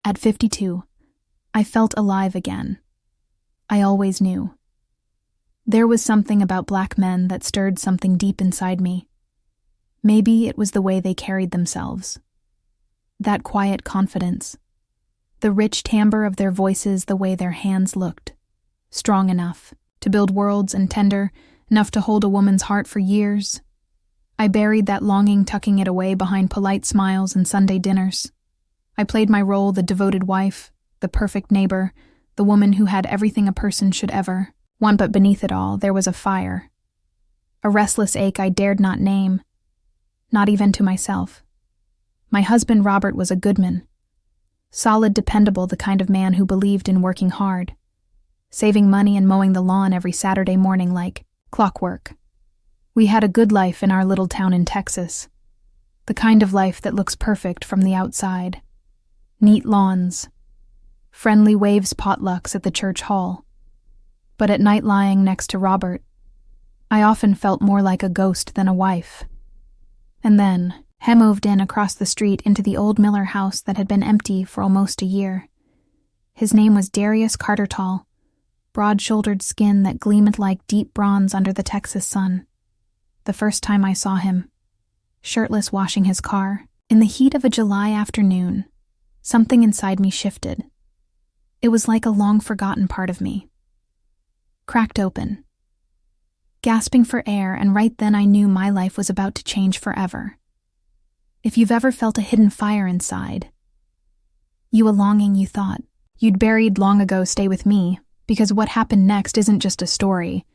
At 52, I felt alive again. I always knew. There was something about black men that stirred something deep inside me. Maybe it was the way they carried themselves. That quiet confidence. The rich timbre of their voices, the way their hands looked. Strong enough to build worlds and tender enough to hold a woman's heart for years. I buried that longing, tucking it away behind polite smiles and Sunday dinners. I played my role, the devoted wife, the perfect neighbor, the woman who had everything a person should ever want, but beneath it all, there was a fire. A restless ache I dared not name, not even to myself. My husband Robert was a good man. Solid, dependable, the kind of man who believed in working hard, saving money and mowing the lawn every Saturday morning like clockwork. We had a good life in our little town in Texas, the kind of life that looks perfect from the outside. Neat lawns, friendly waves, potlucks at the church hall. But at night, lying next to Robert, I often felt more like a ghost than a wife. And then, he moved in across the street into the old Miller house that had been empty for almost a year. His name was Darius Cartertall, broad-shouldered skin that gleamed like deep bronze under the Texas sun. The first time I saw him, shirtless washing his car, in the heat of a July afternoon, something inside me shifted. It was like a long-forgotten part of me. Cracked open, gasping for air, and right then I knew my life was about to change forever. If you've ever felt a hidden fire inside, a longing you thought you'd buried long ago, stay with me, because what happened next isn't just a story.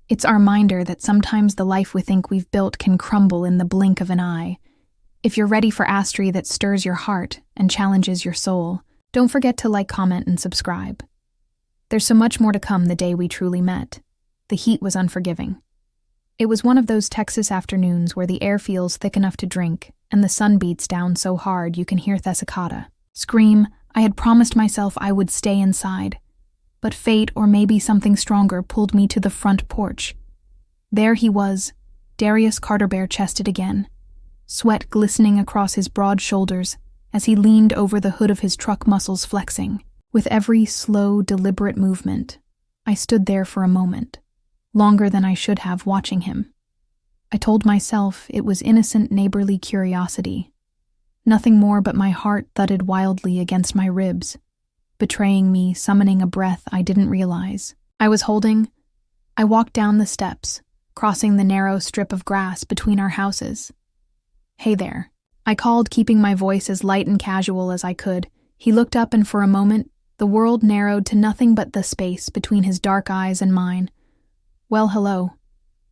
It's our reminder that sometimes the life we think we've built can crumble in the blink of an eye. If you're ready for astery that stirs your heart and challenges your soul, don't forget to like, comment, and subscribe. There's so much more to come the day we truly met. The heat was unforgiving. It was one of those Texas afternoons where the air feels thick enough to drink, and the sun beats down so hard you can hear Thessacata scream. I had promised myself I would stay inside, but fate, or maybe something stronger, pulled me to the front porch. There he was, Darius Carter, bare-chested again, sweat glistening across his broad shoulders as he leaned over the hood of his truck, muscles flexing. With every slow, deliberate movement, I stood there for a moment, longer than I should have, watching him. I told myself it was innocent, neighborly curiosity. Nothing more, but my heart thudded wildly against my ribs, betraying me, summoning a breath I didn't realize I was holding. I walked down the steps, crossing the narrow strip of grass between our houses. "Hey there," I called, keeping my voice as light and casual as I could. He looked up, and for a moment, the world narrowed to nothing but the space between his dark eyes and mine. "Well, hello,"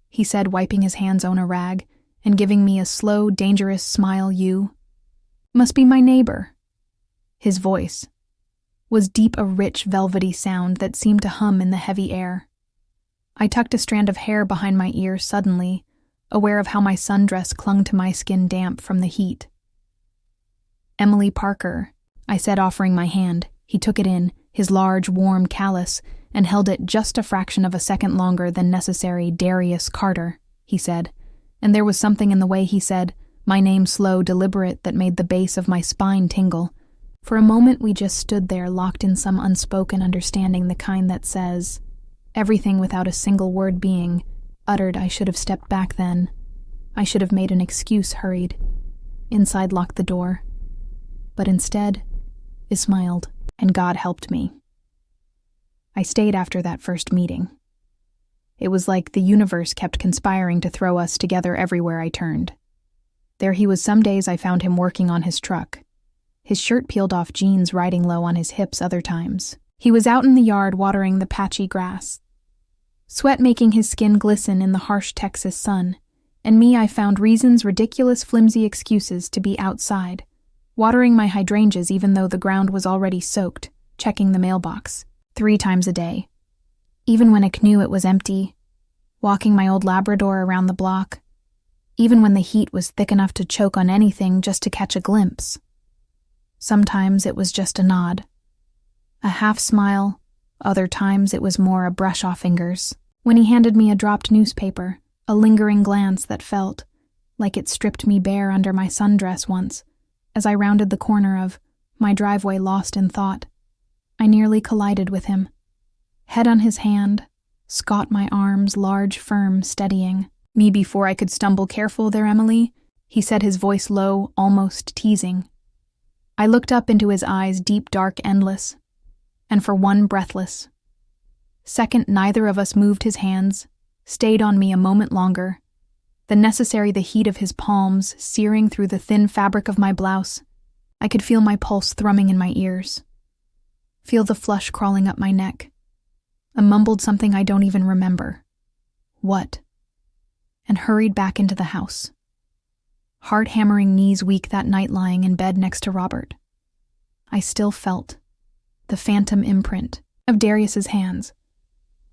he said, wiping his hands on a rag and giving me a slow, dangerous smile. "You must be my neighbor." His voice was deep, a rich, velvety sound that seemed to hum in the heavy air. I tucked a strand of hair behind my ear, suddenly aware of how my sundress clung to my skin, damp from the heat. "Emily Parker," I said, offering my hand. He took it in, his large, warm callus, and held it just a fraction of a second longer than necessary. "Darius Carter," he said, and there was something in the way he said my name, slow, deliberate, that made the base of my spine tingle. For a moment we just stood there, locked in some unspoken understanding, the kind that says everything without a single word being uttered. I should have stepped back then. I should have made an excuse, hurried inside, locked the door. But instead, I smiled, and God helped me. I stayed after that first meeting. It was like the universe kept conspiring to throw us together everywhere I turned. There he was. Some days I found him working on his truck, his shirt peeled off, jeans riding low on his hips. Other times, he was out in the yard watering the patchy grass, sweat making his skin glisten in the harsh Texas sun. And me, I found reasons, ridiculous, flimsy excuses to be outside, watering my hydrangeas even though the ground was already soaked, checking the mailbox 3 times a day. Even when I knew it was empty, walking my old Labrador around the block, even when the heat was thick enough to choke on anything just to catch a glimpse. Sometimes it was just a nod, a half smile. Other times it was more a brush off fingers. When he handed me a dropped newspaper, a lingering glance that felt like it stripped me bare under my sundress once, as I rounded the corner of my driveway lost in thought. I nearly collided with him. Head on his hand, Scott my arms, large, firm, steadying. Me before I could stumble. Careful there, Emily, he said, his voice low, almost teasing. I looked up into his eyes, deep, dark, endless, and for one, breathless. Second, neither of us moved. His hands stayed on me a moment longer, the heat of his palms searing through the thin fabric of my blouse. I could feel my pulse thrumming in my ears, feel the flush crawling up my neck. I mumbled something I don't even remember. What? And hurried back into the house. Heart hammering, knees weak that night lying in bed next to Robert. I still felt the phantom imprint of Darius's hands.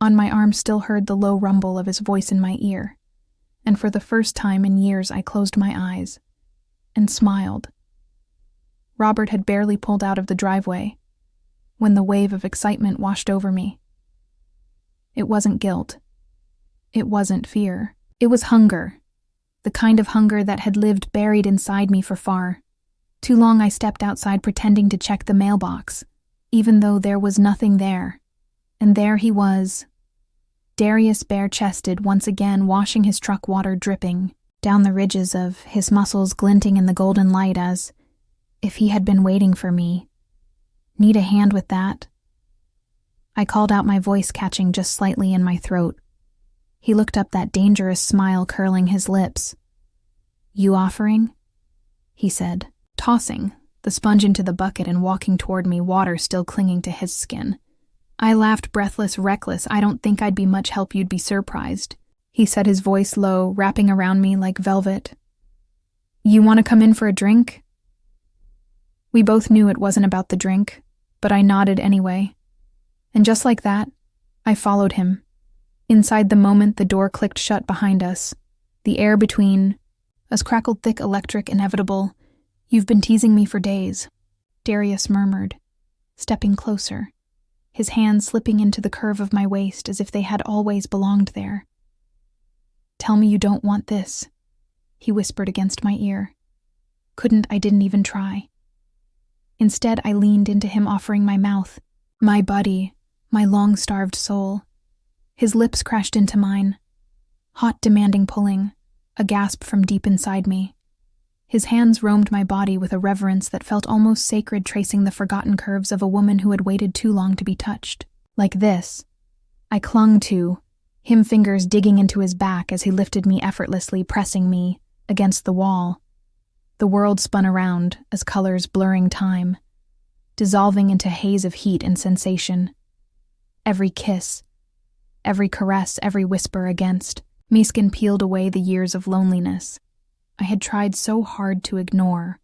On my arm still heard the low rumble of his voice in my ear, and for the first time in years I closed my eyes and smiled. Robert had barely pulled out of the driveway when the wave of excitement washed over me. It wasn't guilt. It wasn't fear. It was hunger, the kind of hunger that had lived buried inside me for far too long. I stepped outside pretending to check the mailbox, even though there was nothing there. And there he was, Darius, bare-chested, once again, washing his truck, water dripping down the ridges of his muscles, glinting in the golden light as if he had been waiting for me. Need a hand with that? I called out, my voice catching just slightly in my throat. He looked up, that dangerous smile curling his lips. You offering? He said, tossing the sponge into the bucket and walking toward me, water still clinging to his skin. I laughed, breathless, reckless. I don't think I'd be much help, you'd be surprised. He said, his voice low, wrapping around me like velvet. You want to come in for a drink? We both knew it wasn't about the drink, but I nodded anyway. And just like that, I followed him. Inside the moment, the door clicked shut behind us. The air between us crackled thick, electric, inevitable. You've been teasing me for days, Darius murmured, stepping closer, his hands slipping into the curve of my waist as if they had always belonged there. Tell me you don't want this, he whispered against my ear. I didn't even try. Instead, I leaned into him, offering my mouth, my body, my long-starved soul. His lips crashed into mine, hot, demanding, pulling, a gasp from deep inside me. His hands roamed my body with a reverence that felt almost sacred, tracing the forgotten curves of a woman who had waited too long to be touched. Like this, I clung to him, fingers digging into his back as he lifted me effortlessly, pressing me against the wall. The world spun around as colors blurring time, dissolving into haze of heat and sensation. Every kiss, every caress, every whisper against me skin peeled away the years of loneliness I had tried so hard to ignore,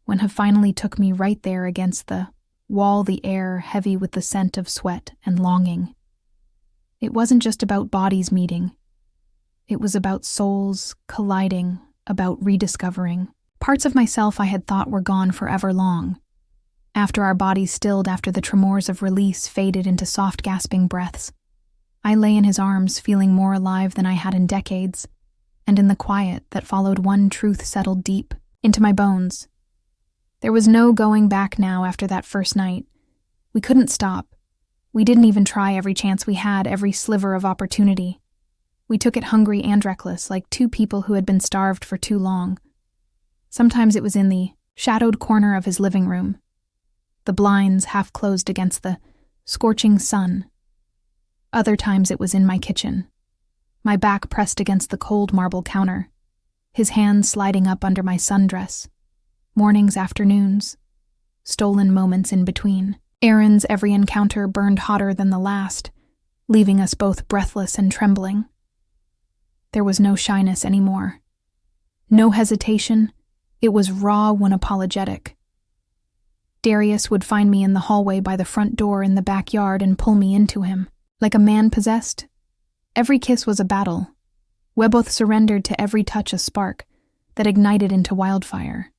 when he finally took me right there against the wall, the air heavy with the scent of sweat and longing. It wasn't just about bodies meeting. It was about souls colliding, about rediscovering parts of myself I had thought were gone forever long. After our bodies stilled, after the tremors of release faded into soft, gasping breaths, I lay in his arms, feeling more alive than I had in decades, and in the quiet that followed, one truth settled deep into my bones. There was no going back now after that first night. We couldn't stop. We didn't even try. Every chance we had, every sliver of opportunity, we took it, hungry and reckless, like two people who had been starved for too long. Sometimes it was in the shadowed corner of his living room, the blinds half closed against the scorching sun. Other times it was in my kitchen, my back pressed against the cold marble counter, his hands sliding up under my sundress. Mornings, afternoons, stolen moments in between. Errands, every encounter burned hotter than the last, leaving us both breathless and trembling. There was no shyness anymore. No hesitation. It was raw, unapologetic. Darius would find me in the hallway by the front door in the backyard and pull me into him, like a man possessed. Every kiss was a battle. We both surrendered to every touch, a spark that ignited into wildfire.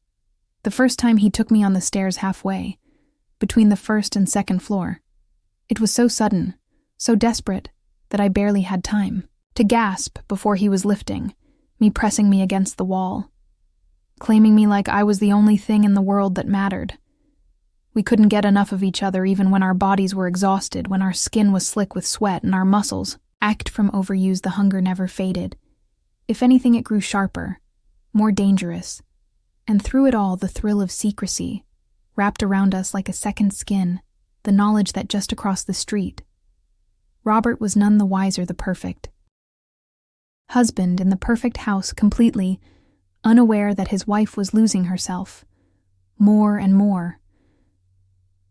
The first time he took me on the stairs halfway, between the first and second floor. It was so sudden, so desperate, that I barely had time to gasp before he was lifting me, pressing me against the wall, claiming me like I was the only thing in the world that mattered. We couldn't get enough of each other even when our bodies were exhausted, when our skin was slick with sweat and our muscles ached from overuse. The hunger never faded. If anything, it grew sharper, more dangerous, and through it all the thrill of secrecy wrapped around us like a second skin, the knowledge that just across the street, Robert was none the wiser the perfect husband in the perfect house, completely unaware that his wife was losing herself, more and more.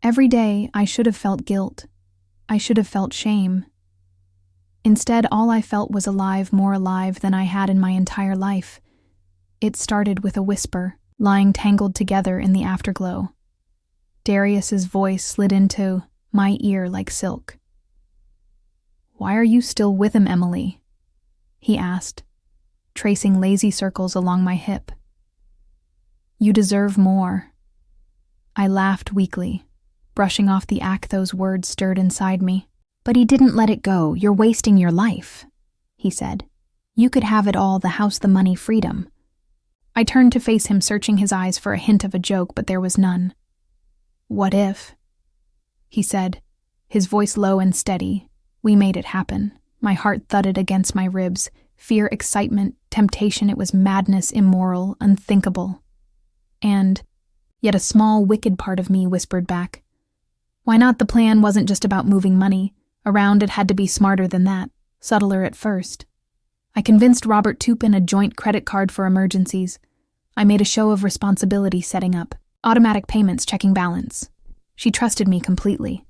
Every day I should have felt guilt. I should have felt shame. Instead, all I felt was alive, more alive than I had in my entire life. It started with a whisper, lying tangled together in the afterglow. Darius's voice slid into my ear like silk. "Why are you still with him, Emily?" he asked, tracing lazy circles along my hip. "You deserve more." I laughed weakly, brushing off the ache those words stirred inside me. "But he didn't let it go. You're wasting your life," he said. "You could have it all, the house, the money, freedom." I turned to face him, searching his eyes for a hint of a joke, but there was none. "What if?" he said, his voice low and steady. We made it happen. My heart thudded against my ribs. Fear, excitement, temptation, it was madness, immoral, unthinkable. And yet a small, wicked part of me whispered back, "Why not? The plan wasn't just about moving money around. It had to be smarter than that, subtler at first." I convinced Robert to open a joint credit card for emergencies. I made a show of responsibility, setting up automatic payments, checking balance. She trusted me completely.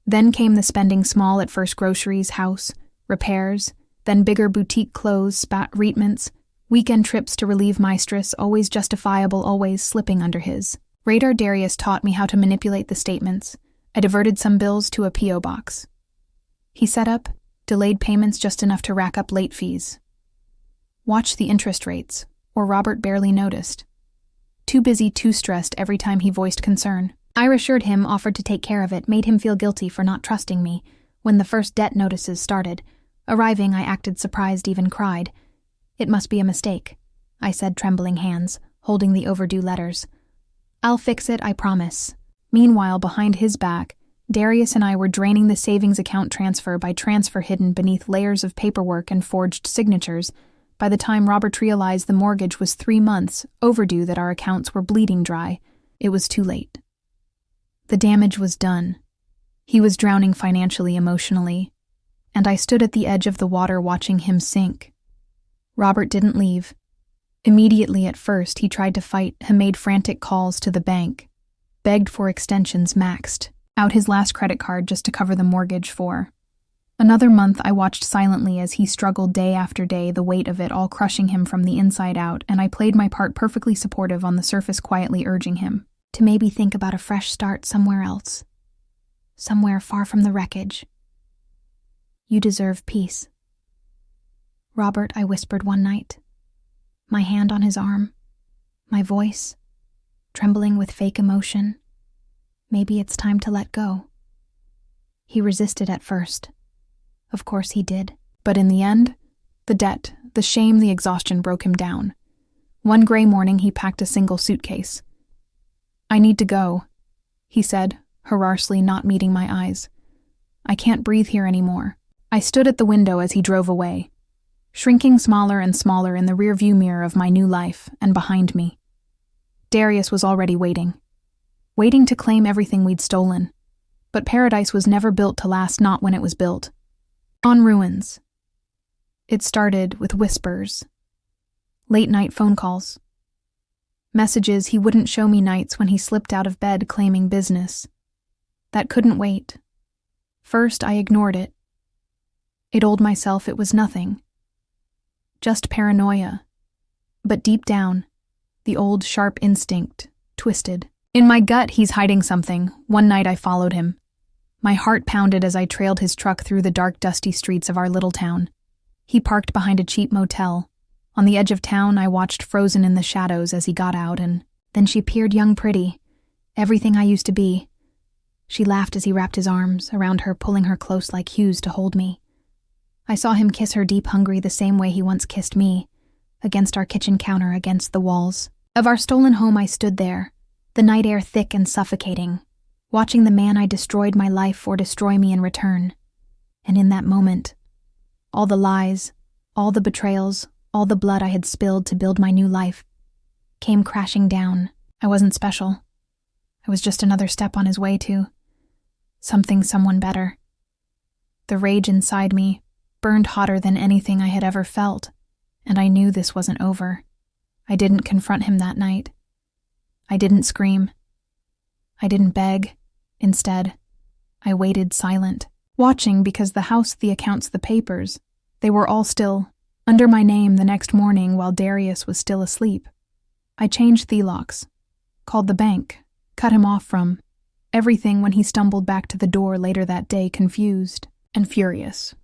Then came the spending, small at first: groceries, house, repairs, then bigger boutique clothes, spa treatments, weekend trips to relieve my stress, always justifiable, always slipping under his radar. Darius taught me how to manipulate the statements. I diverted some bills to a P.O. box. He set up delayed payments just enough to rack up late fees. Watched the interest rates, or Robert barely noticed. Too busy, too stressed every time he voiced concern. I reassured him, offered to take care of it, made him feel guilty for not trusting me. When the first debt notices started arriving, I acted surprised, even cried. "It must be a mistake," I said, trembling hands, holding the overdue letters. "I'll fix it, I promise." Meanwhile, behind his back, Darius and I were draining the savings account transfer by transfer hidden beneath layers of paperwork and forged signatures. By the time Robert realized the mortgage was 3 months overdue, that our accounts were bleeding dry, it was too late. The damage was done. He was drowning financially, emotionally, and I stood at the edge of the water watching him sink. Robert didn't leave. Immediately at first, he tried to fight, he made frantic calls to the bank, begged for extensions, maxed out his last credit card just to cover the mortgage for. Another month I watched silently as he struggled day after day, the weight of it all crushing him from the inside out, and I played my part, perfectly supportive on the surface, quietly urging him to maybe think about a fresh start somewhere else, somewhere far from the wreckage. "You deserve peace." "Robert," I whispered one night, my hand on his arm, my voice trembling with fake emotion, "maybe it's time to let go." He resisted at first. Of course he did. But in the end, the debt, the shame, the exhaustion broke him down. One gray morning, he packed a single suitcase. "I need to go," he said, harshly, not meeting my eyes. "I can't breathe here anymore." I stood at the window as he drove away, shrinking smaller and smaller in the rearview mirror of my new life, and behind me, Darius was already waiting to claim everything we'd stolen. But paradise was never built to last, not when it was built on ruins. It started with whispers, late-night phone calls, messages he wouldn't show me, nights when he slipped out of bed claiming business that couldn't wait. First, I ignored it. I told myself it was nothing, just paranoia. But deep down, the old sharp instinct twisted. In my gut, he's hiding something. One night I followed him. My heart pounded as I trailed his truck through the dark, dusty streets of our little town. He parked behind a cheap motel. On the edge of town, I watched frozen in the shadows as he got out, and then she appeared, young, pretty, everything I used to be. She laughed as he wrapped his arms around her, pulling her close like Hughes to hold me. I saw him kiss her, deep, hungry, the same way he once kissed me, against our kitchen counter, against the walls of our stolen home. I stood there, the night air thick and suffocating, watching the man I destroyed my life for destroy me in return. And in that moment, all the lies, all the betrayals, all the blood I had spilled to build my new life came crashing down. I wasn't special. I was just another step on his way to someone better. The rage inside me burned hotter than anything I had ever felt, and I knew this wasn't over. I didn't confront him that night. I didn't scream. I didn't beg. Instead, I waited silent, watching because the house, the accounts, the papers, they were all still under my name the next morning while Darius was still asleep. I changed the locks, called the bank, cut him off from everything when he stumbled back to the door later that day, confused and furious.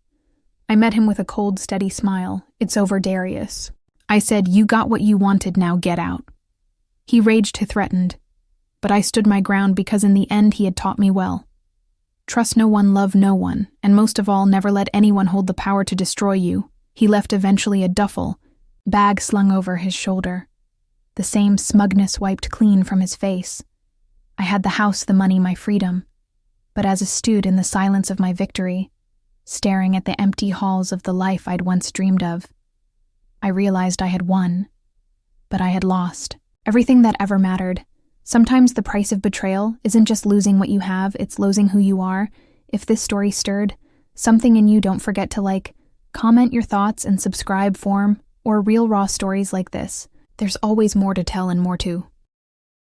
I met him with a cold, steady smile. "It's over, Darius." I said, "You got what you wanted, now get out." He raged to threatened, but I stood my ground because in the end he had taught me well. Trust no one, love no one, and most of all, never let anyone hold the power to destroy you. He left eventually a duffel, bag slung over his shoulder. The same smugness wiped clean from his face. I had the house, the money, my freedom. But as I stood in the silence of my victory, staring at the empty halls of the life I'd once dreamed of, I realized I had won, but I had lost everything that ever mattered. Sometimes the price of betrayal isn't just losing what you have, it's losing who you are. If this story stirred something in you, don't forget to comment your thoughts and subscribe for more real raw stories like this. There's always more to tell and more to